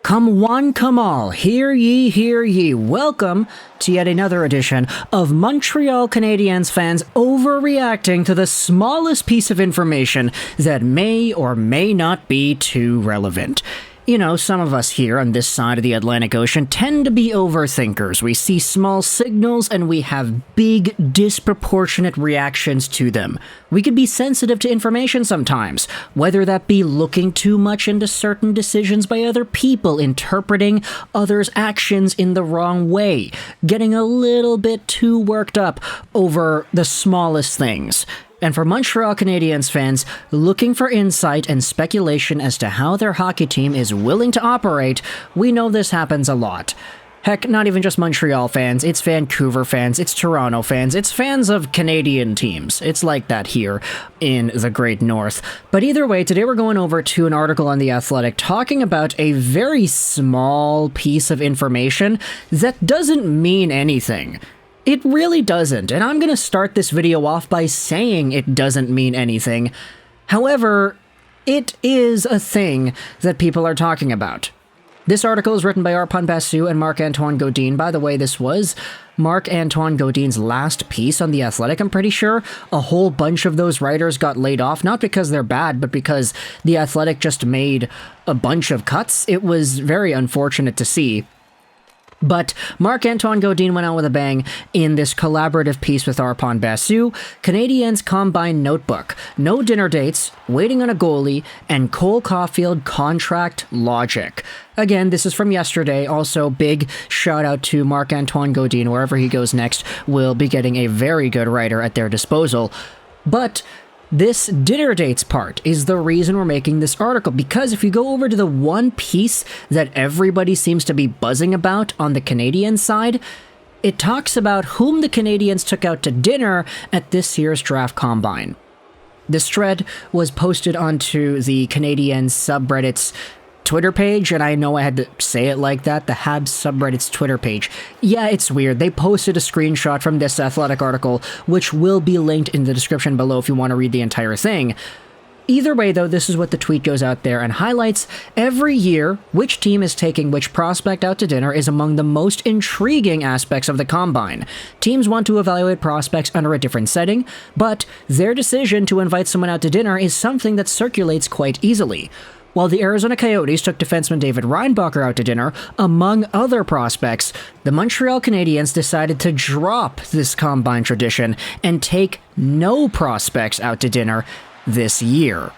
Come one, come all, hear ye, welcome to yet another edition of Montreal Canadiens fans overreacting to the smallest piece of information that may or may not be too relevant. You know, some of us here on this side of the Atlantic Ocean tend to be overthinkers. We see small signals and we have big, disproportionate reactions to them. We can be sensitive to information sometimes, whether that be looking too much into certain decisions by other people, interpreting others' actions in the wrong way, getting a little bit too worked up over the smallest things. And for Montreal Canadiens fans looking for insight and speculation as to how their hockey team is willing to operate, we know this happens a lot. Heck, not even just Montreal fans, it's Vancouver fans, it's Toronto fans, it's fans of Canadian teams. It's like that here in the Great North. But either way, today we're going over to an article on The Athletic talking about a very small piece of information that doesn't mean anything. It really doesn't, and I'm going to start this video off by saying it doesn't mean anything. However, it is a thing that people are talking about. This article is written by Arpon Basu and Marc-Antoine Gaudin. By the way, this was Marc-Antoine Gaudin's last piece on The Athletic. I'm pretty sure a whole bunch of those writers got laid off, not because they're bad, but because The Athletic just made a bunch of cuts. It was very unfortunate to see. But Marc-Antoine Gaudin went out with a bang in this collaborative piece with Arpon Basu, Canadiens Combine Notebook, no dinner dates, waiting on a goalie, and Cole Caulfield contract logic. Again, this is from yesterday. Also, big shout out to Marc-Antoine Gaudin. Wherever he goes next, will be getting a very good writer at their disposal. But this dinner dates part is the reason we're making this article, because if you go over to the one piece that everybody seems to be buzzing about on the Canadian side, it talks about whom the Canadiens took out to dinner at this year's draft combine. This thread was posted onto the Canadiens subreddit's Twitter page, and I know I had to say it like that, the Habs subreddit's Twitter page. Yeah, it's weird. They posted a screenshot from this Athletic article, which will be linked in the description below if you want to read the entire thing. Either way, though, this is what the tweet goes out there and highlights. Every year, which team is taking which prospect out to dinner is among the most intriguing aspects of the Combine. Teams want to evaluate prospects under a different setting, but their decision to invite someone out to dinner is something that circulates quite easily. While the Arizona Coyotes took defenseman David Reinbacher out to dinner, among other prospects, the Montreal Canadiens decided to drop this Combine tradition and take no prospects out to dinner this year.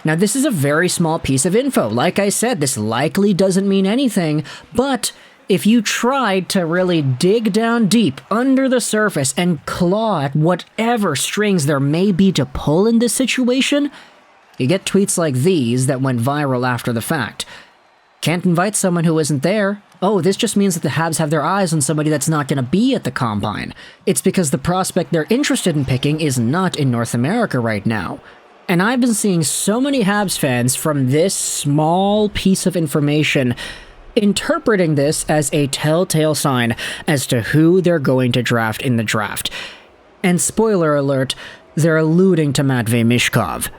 Now, this is a very small piece of info. Like I said, this likely doesn't mean anything, but if you tried to really dig down deep under the surface and claw at whatever strings there may be to pull in this situation, you get tweets like these that went viral after the fact. Can't invite someone who isn't there. Oh, this just means that the Habs have their eyes on somebody that's not going to be at the Combine. It's because the prospect they're interested in picking is not in North America right now. And I've been seeing so many Habs fans from this small piece of information interpreting this as a telltale sign as to who they're going to draft in the draft. And spoiler alert, they're alluding to Matvei Michkov.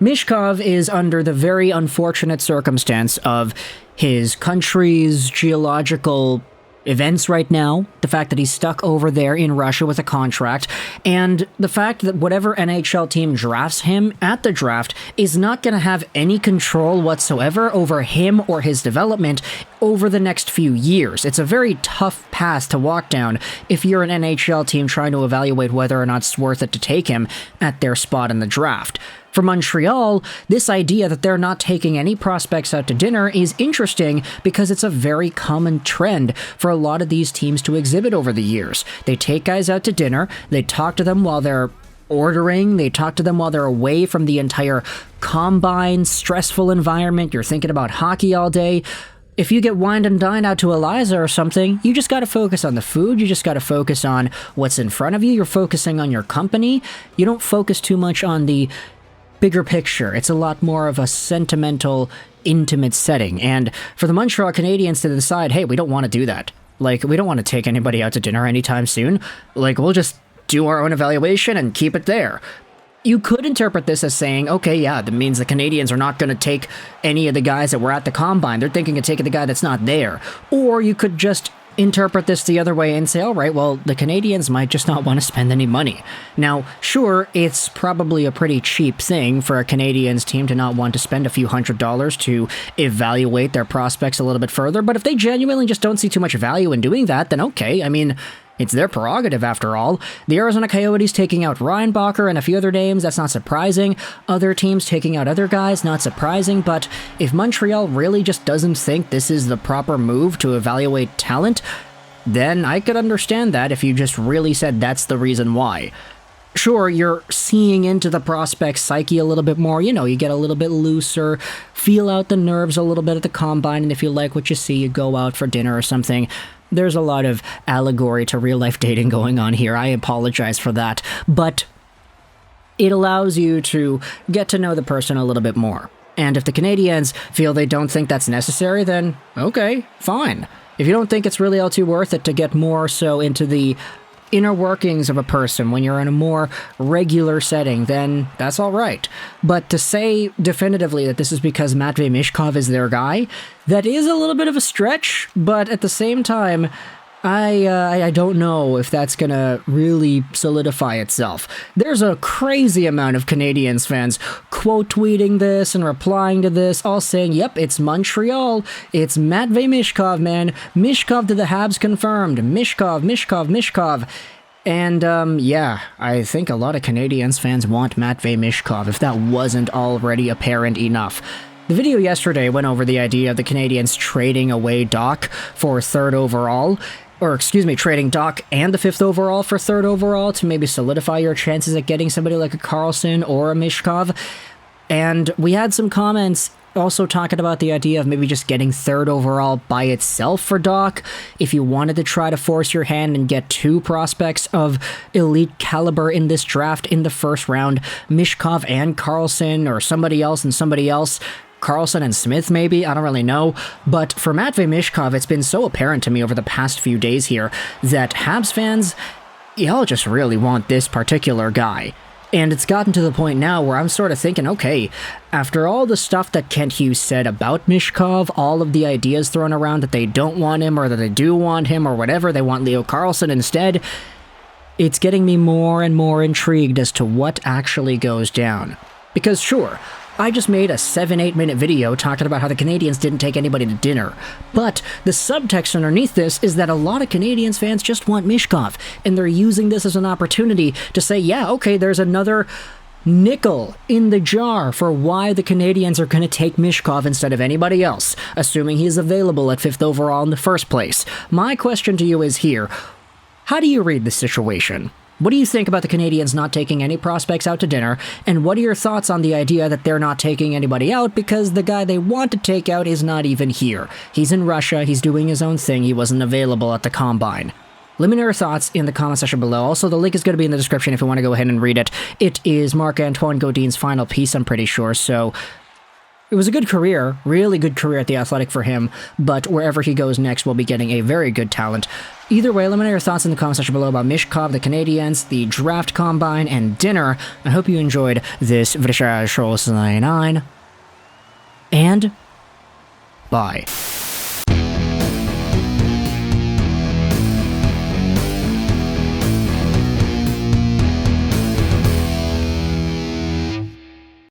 Michkov is under the very unfortunate circumstance of his country's geological events right now, the fact that he's stuck over there in Russia with a contract, and the fact that whatever NHL team drafts him at the draft is not going to have any control whatsoever over him or his development over the next few years. It's a very tough path to walk down if you're an NHL team trying to evaluate whether or not it's worth it to take him at their spot in the draft. For Montreal, this idea that they're not taking any prospects out to dinner is interesting because it's a very common trend for a lot of these teams to exhibit over the years. They take guys out to dinner, they talk to them while they're ordering, they talk to them while they're away from the entire combine, stressful environment, you're thinking about hockey all day. If you get wined and dined out to Eliza or something, you just got to focus on the food, you just got to focus on what's in front of you, you're focusing on your company, you don't focus too much on the bigger picture. It's a lot more of a sentimental, intimate setting. And for the Montreal Canadiens to decide, hey, we don't want to do that. Like, we don't want to take anybody out to dinner anytime soon. Like, we'll just do our own evaluation and keep it there. You could interpret this as saying, okay, yeah, that means the Canadiens are not going to take any of the guys that were at the Combine. They're thinking of taking the guy that's not there. Or you could just interpret this the other way and say, all right, well, the Canadiens might just not want to spend any money. Now, sure, it's probably a pretty cheap thing for a Canadiens team to not want to spend a few $100s to evaluate their prospects a little bit further, but if they genuinely just don't see too much value in doing that, then okay, I mean, it's their prerogative, after all. The Arizona Coyotes taking out Reinbacher and a few other names, that's not surprising. Other teams taking out other guys, not surprising. But if Montreal really just doesn't think this is the proper move to evaluate talent, then I could understand that if you just really said that's the reason why. Sure, you're seeing into the prospect's psyche a little bit more. You know, you get a little bit looser, feel out the nerves a little bit at the Combine, and if you like what you see, you go out for dinner or something. There's a lot of allegory to real-life dating going on here. I apologize for that. But it allows you to get to know the person a little bit more. And if the Canadiens feel they don't think that's necessary, then okay, fine. If you don't think it's really all too worth it to get more so into the inner workings of a person when you're in a more regular setting, then that's all right. But to say definitively that this is because Matvei Michkov is their guy, that is a little bit of a stretch, but at the same time, I don't know if that's gonna really solidify itself. There's a crazy amount of Canadiens fans quote tweeting this and replying to this, all saying, yep, it's Montreal, it's Matvei Michkov, man. Michkov to the Habs confirmed. Michkov. And, yeah, I think a lot of Canadiens fans want Matvei Michkov, if that wasn't already apparent enough. The video yesterday went over the idea of the Canadiens trading away Doc for 3rd overall, or excuse me, trading Doc and the 5th overall for 3rd overall to maybe solidify your chances at getting somebody like a Carlsson or a Michkov. And we had some comments also talking about the idea of maybe just getting 3rd overall by itself for Doc, if you wanted to try to force your hand and get 2 prospects of elite caliber in this draft in the 1st round, Michkov and Carlsson, or somebody else and somebody else, Carlsson and Smith maybe, I don't really know, but for Matvei Michkov, it's been so apparent to me over the past few days here that Habs fans, y'all just really want this particular guy. And it's gotten to the point now where I'm sort of thinking, okay, after all the stuff that Kent Hughes said about Michkov, all of the ideas thrown around that they don't want him or that they do want him or whatever, they want Leo Carlsson instead, it's getting me more and more intrigued as to what actually goes down. Because sure, I just made a 7-8 minute video talking about how the Canadiens didn't take anybody to dinner, but the subtext underneath this is that a lot of Canadiens fans just want Michkov, and they're using this as an opportunity to say, yeah, okay, there's another nickel in the jar for why the Canadiens are going to take Michkov instead of anybody else, assuming he's available at 5th overall in the first place. My question to you is here, how do you read this situation? What do you think about the Canadiens not taking any prospects out to dinner, and what are your thoughts on the idea that they're not taking anybody out because the guy they want to take out is not even here? He's in Russia, he's doing his own thing, he wasn't available at the Combine. Let me know your thoughts in the comment section below. Also, the link is going to be in the description if you want to go ahead and read it. It is Marc-Antoine Gaudin's final piece, I'm pretty sure, so it was a good career, really good career at The Athletic for him, but wherever he goes next, we'll be getting a very good talent. Either way, let me know your thoughts in the comment section below about Michkov, the Canadiens, the draft combine, and dinner. I hope you enjoyed this video, and bye.